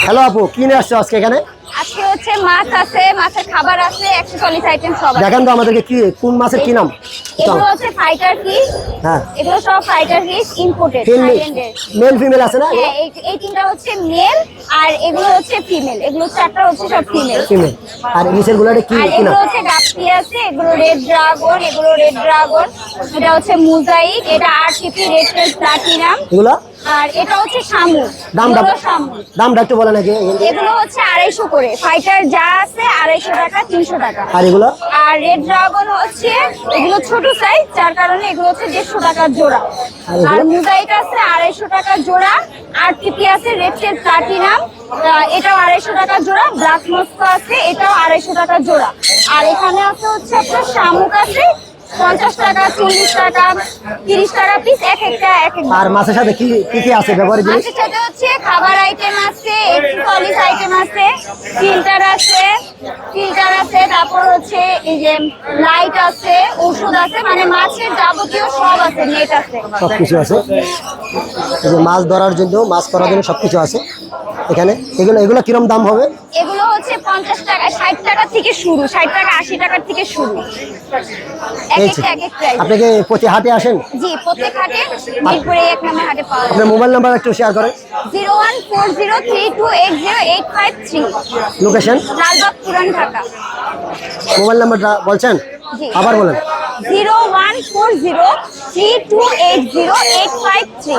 Hello আপু, কি নিয়ে আসছো আজকে এখানে? আজকে হচ্ছে মাছ আছে, মাছের খাবার আছে, 140 আইটেম সব আছে। দেখেন তো আমাদেরকে কি কোন মাছের কি নাম? এগুলো হচ্ছে ফাইটার ফিশ। হ্যাঁ, এগুলো সব ফাইটার ফিশ ইম্পোর্টেড থাইল্যান্ডের। মেল ফিমেল আছে না? হ্যাঁ, এই তিনটা হচ্ছে মেল আর এগুলো হচ্ছে ফিমেল। এগুলো চারটা হচ্ছে সব ফিমেল। ফিমেল। আর নিচের গুলোটা কি আর কি নাম? এগুলো হচ্ছে গাপ্পি আছে, এগুলো রেড ড্রাগন, এগুলো রেড ড্রাগন। এটা হচ্ছে মোজাইক, এটা আরটিপি রেড টেল প্লাটিনাম। এগুলো আর এটা হচ্ছে শামুক। দামটা এগুলো শামুক। দামটা একটু বলে নাকি? এগুলো হচ্ছে 250 করে। ফাইটার যা আছে 250 টাকা, 300 টাকা। আর এগুলো আর রেড ড্রাগন হচ্ছে এগুলো ছোট সাইজ, যার কারণে এগুলো হচ্ছে 150 টাকা জোড়া। আর মোজাইক আছে 250 টাকা জোড়া। আর টিপি আছে রেড টেল প্লাটিনাম, এটাও 250 টাকা জোড়া। ব্ল্যাক মস্কো আছে, এটাও 250 টাকা জোড়া। আর এখানে আছে হচ্ছে আপনার শামুক আছে 50 টাকা, 40 টাকা, 30 টাকা পিস, এক একটা এক এক। আর মাছের সাথে কি কি কি আছে ব্যবহারিক জিনিস? মাছের সাথে হচ্ছে খাবার আইটেম আছে, এক্সেসরিজ আইটেম আছে, ফিল্টার আছে, তারপর হচ্ছে এই যে লাইট আছে, ওষুধ আছে, মানে মাছের যাবতীয় সব আছে, নেট আছে। সবকিছু আছে। এই যে মাছ ধরার জন্য, মাছ করার জন্য সবকিছু আছে এখানে। এগুলো এগুলো কিরম দাম হবে? এগুলো হচ্ছে 50 টাকা, 60 টাকা থেকে শুরু, 60 টাকা 80 টাকার থেকে শুরু। এক এই একটা এক এক প্রাইস। আপনি কি প্রতি হাটে আসেন? জি, প্রত্যেক হাটে, মিরপুরে 1 নম্বর হাটে পাওয়া যায়। আপনার মোবাইল নাম্বার একটু শেয়ার করেন। 01403280853। লোকেশন? লালবাগ, পুরান ঢাকা। মোবাইল নাম্বারটা বলছেন? জি। আবার বলেন। 01403280853।